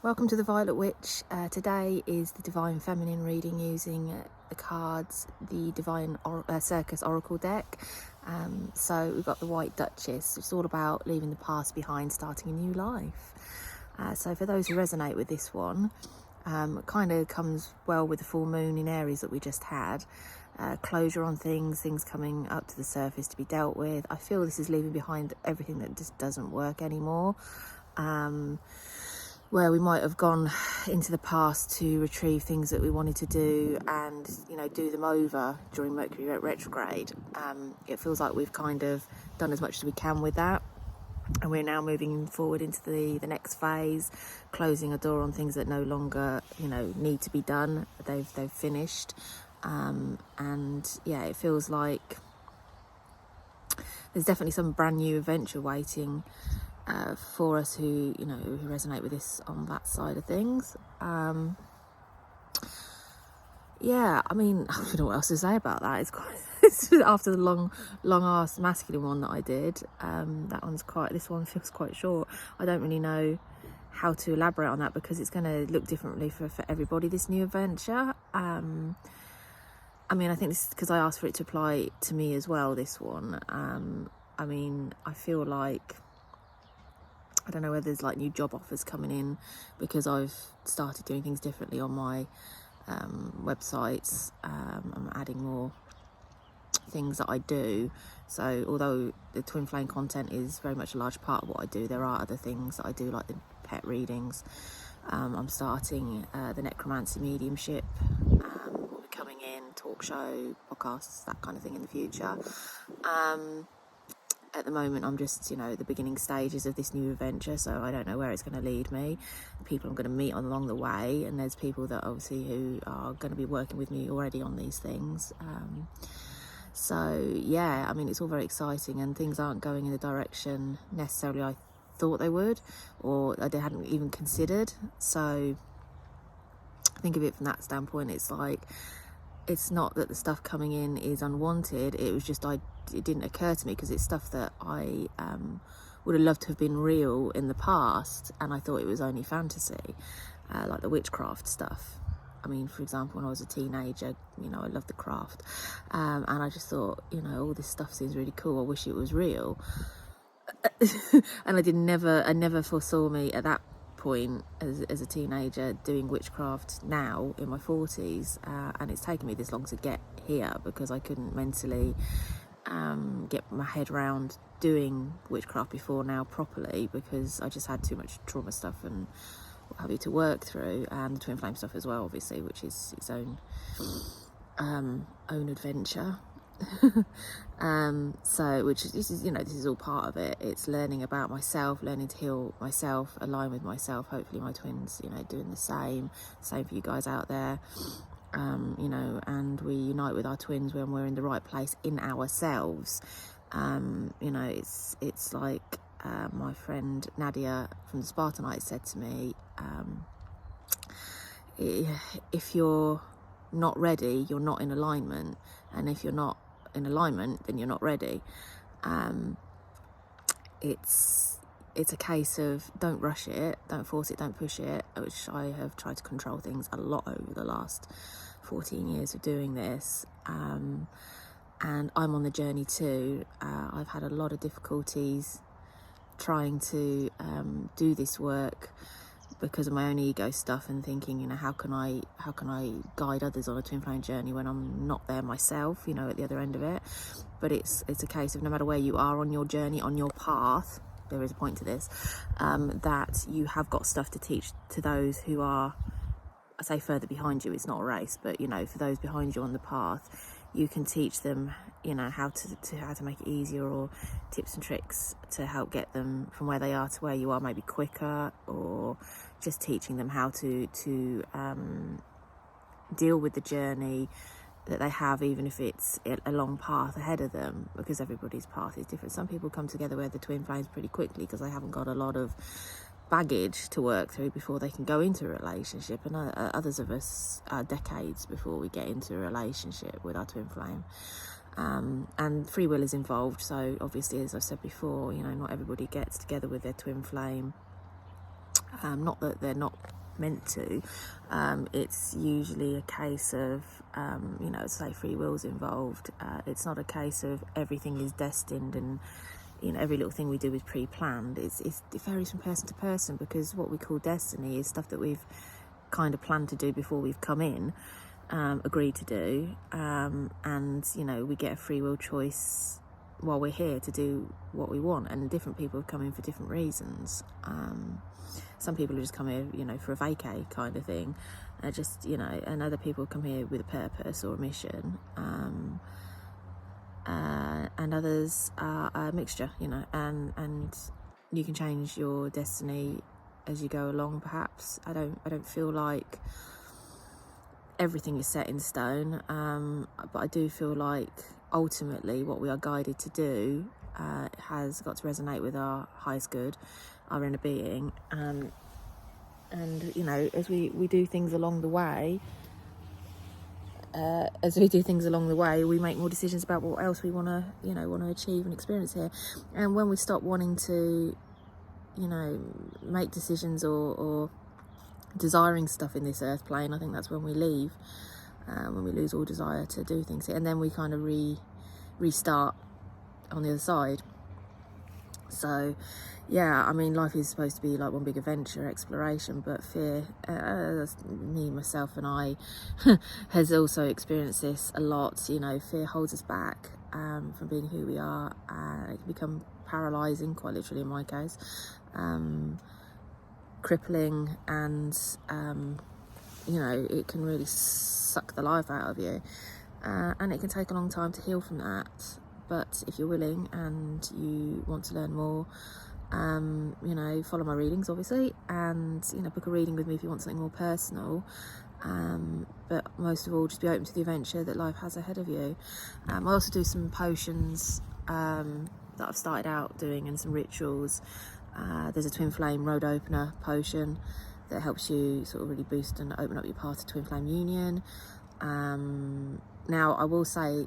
Welcome to the Violet Witch. Today is the Divine Feminine reading using the cards, the Divine Circus Oracle deck. So we've got the White Dutchess. It's all about leaving the past behind, starting a new life. So for those who resonate with this one, it kind of comes well with the full moon in Aries that we just had. Closure on things coming up to the surface to be dealt with. I feel this is leaving behind everything that just doesn't work anymore. Where we might have gone into the past to retrieve things that we wanted to do and, do them over during Mercury retrograde. It feels like we've kind of done as much as we can with that. And we're now moving forward into the next phase, closing a door on things that no longer, need to be done. They've finished. And yeah, it feels like there's definitely some brand new adventure waiting for us who resonate with this on that side of things. Yeah, I mean, I don't know what else to say about that. It's after the long ass masculine one that I did. This one feels quite short. I don't really know how to elaborate on that because it's going to look differently for everybody, this new adventure. I mean, I think this is because I asked for it to apply to me as well, this one. I mean, I feel like, I don't know whether there's like new job offers coming in because I've started doing things differently on my websites. I'm adding more things that I do. So although the twin flame content is very much a large part of what I do, there are other things that I do, like the pet readings. I'm starting the necromancy mediumship, coming in, talk show, podcasts, that kind of thing in the future. At the moment, I'm just, the beginning stages of this new adventure, so I don't know where it's going to lead me. People I'm going to meet along the way, and there's people that obviously who are going to be working with me already on these things. So yeah, I mean, it's all very exciting, and things aren't going in the direction necessarily I thought they would, or I hadn't even considered. So think of it from that standpoint. It's like, it's not that the stuff coming in is unwanted. It was just it didn't occur to me because it's stuff that I would have loved to have been real in the past, and I thought it was only fantasy, like the witchcraft stuff. I mean, for example, when I was a teenager, I loved the craft, and I just thought, all this stuff seems really cool. I wish it was real. And I never foresaw me at that point as a teenager doing witchcraft now in my 40s, and it's taken me this long to get here because I couldn't mentally get my head around doing witchcraft before now properly, because I just had too much trauma stuff and what have you to work through, and the twin flame stuff as well, obviously, which is its own adventure. So this is all part of it. It's learning about myself, learning to heal myself, align with myself. Hopefully my twins, doing the same for you guys out there. And we unite with our twins when we're in the right place in ourselves. It's like my friend Nadia from the Spartanites said to me, if you're not ready, you're not in alignment, and if you're not in alignment, then you're not ready. It's a case of don't rush it, don't force it, don't push it, which I have tried to control things a lot over the last 14 years of doing this, and I'm on the journey too. I've had a lot of difficulties trying to do this work because of my own ego stuff and thinking, how can I guide others on a twin flame journey when I'm not there myself, at the other end of it. But it's a case of no matter where you are on your journey, on your path, there is a point to this, that you have got stuff to teach to those who are, I say further behind you, it's not a race, but for those behind you on the path, you can teach them, how to make it easier, or tips and tricks to help get them from where they are to where you are, maybe quicker, or just teaching them how to deal with the journey that they have, even if it's a long path ahead of them, because everybody's path is different. Some people come together with the twin flames pretty quickly because they haven't got a lot of baggage to work through before they can go into a relationship, and others of us are decades before we get into a relationship with our twin flame. And free will is involved, so obviously, as I've said before, not everybody gets together with their twin flame. Not that they're not meant to. It's usually a case of, you know, say free will's involved. It's not a case of everything is destined and, you know, every little thing we do is pre-planned. It varies from person to person, because what we call destiny is stuff that we've kind of planned to do before we've come in, agreed to do, and, you know, we get a free will choice while we're here to do what we want, and different people have come in for different reasons. Some people have just come here, you know, for a vacay kind of thing, just, you know, and other people come here with a purpose or a mission, and others are a mixture, you know, and you can change your destiny as you go along, perhaps. I don't feel like everything is set in stone, but I do feel like ultimately what we are guided to do has got to resonate with our highest good, our inner being, and you know, as we do things along the way, we make more decisions about what else we want to achieve and experience here. And when we stop wanting to, you know, make decisions or desiring stuff in this earth plane, I think that's when we leave, when we lose all desire to do things here, and then we kind of restart on the other side. So yeah, I mean, life is supposed to be like one big adventure, exploration, but fear, me, myself and I has also experienced this a lot. You know, fear holds us back from being who we are. It can become paralysing, quite literally in my case, crippling, and you know, it can really suck the life out of you, and it can take a long time to heal from that. But if you're willing and you want to learn more, you know, follow my readings, obviously, and, you know, book a reading with me if you want something more personal. But most of all, just be open to the adventure that life has ahead of you. I also do some potions that I've started out doing, and some rituals. There's a twin flame road opener potion that helps you sort of really boost and open up your path to twin flame union. Now, I will say,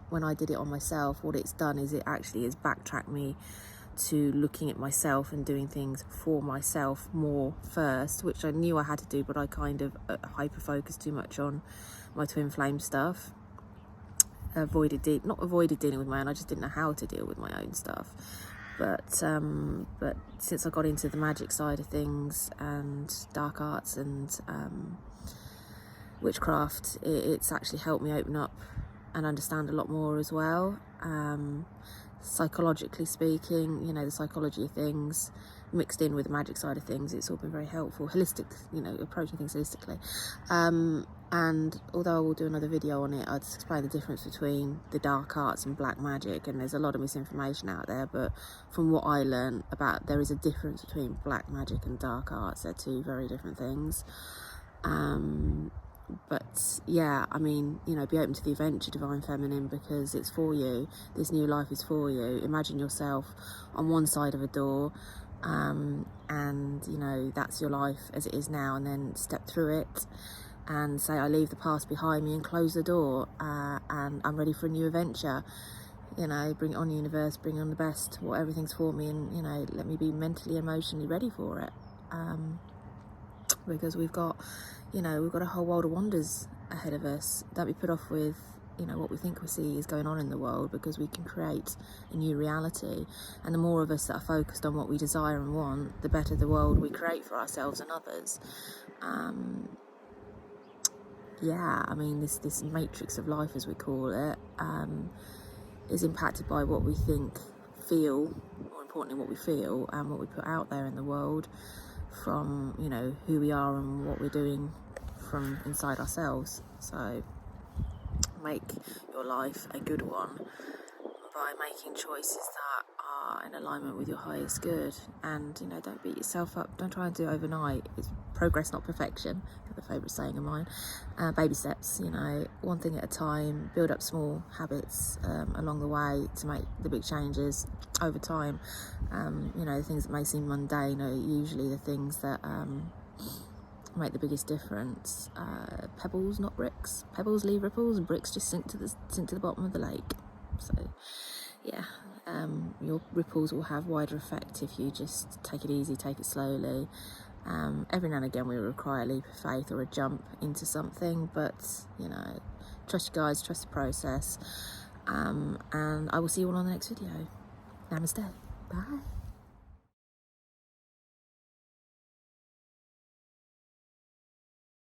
when I did it on myself, what it's done is it actually has backtracked me to looking at myself and doing things for myself more first, which I knew I had to do, but I kind of hyper focused too much on my twin flame stuff. Not avoided dealing with my own, I just didn't know how to deal with my own stuff. But since I got into the magic side of things and dark arts and witchcraft, it's actually helped me open up and understand a lot more as well. Psychologically speaking, you know, the psychology of things mixed in with the magic side of things, it's all been very helpful. Holistic, you know, approaching things holistically. And although I will do another video on it, I'd explain the difference between the dark arts and black magic, and there's a lot of misinformation out there, but from what I learned about, there is a difference between black magic and dark arts. They're two very different things. But yeah, I mean, you know, be open to the adventure, Divine Feminine, because it's for you. This new life is for you. Imagine yourself on one side of a door, and, you know, that's your life as it is now, and then step through it and say, I leave the past behind me, and close the door, and I'm ready for a new adventure. You know, bring it on, universe, bring on the best, what everything's for me, and, you know, let me be mentally, emotionally ready for it. Because we've got a whole world of wonders ahead of us. Don't be put off with, you know, what we think we see is going on in the world, because we can create a new reality. And the more of us that are focused on what we desire and want, the better the world we create for ourselves and others. Yeah, I mean, this matrix of life, as we call it, is impacted by what we think, feel, more importantly what we feel, and what we put out there in the world, from, you know, who we are and what we're doing from inside ourselves. So make your life a good one by making choices that are in alignment with your highest good. And, you know, don't beat yourself up. Don't try and do it overnight. It's progress, not perfection. The favourite saying of mine. Baby steps, you know, one thing at a time. Build up small habits along the way to make the big changes over time. You know, the things that may seem mundane are usually the things that make the biggest difference. Pebbles, not bricks. Pebbles leave ripples, and bricks just sink to the bottom of the lake. So yeah, your ripples will have wider effect if you just take it easy, take it slowly, Every now and again we require a leap of faith or a jump into something, but you know, trust your guides, trust the process, and I will see you all on the next video. Namaste. Bye.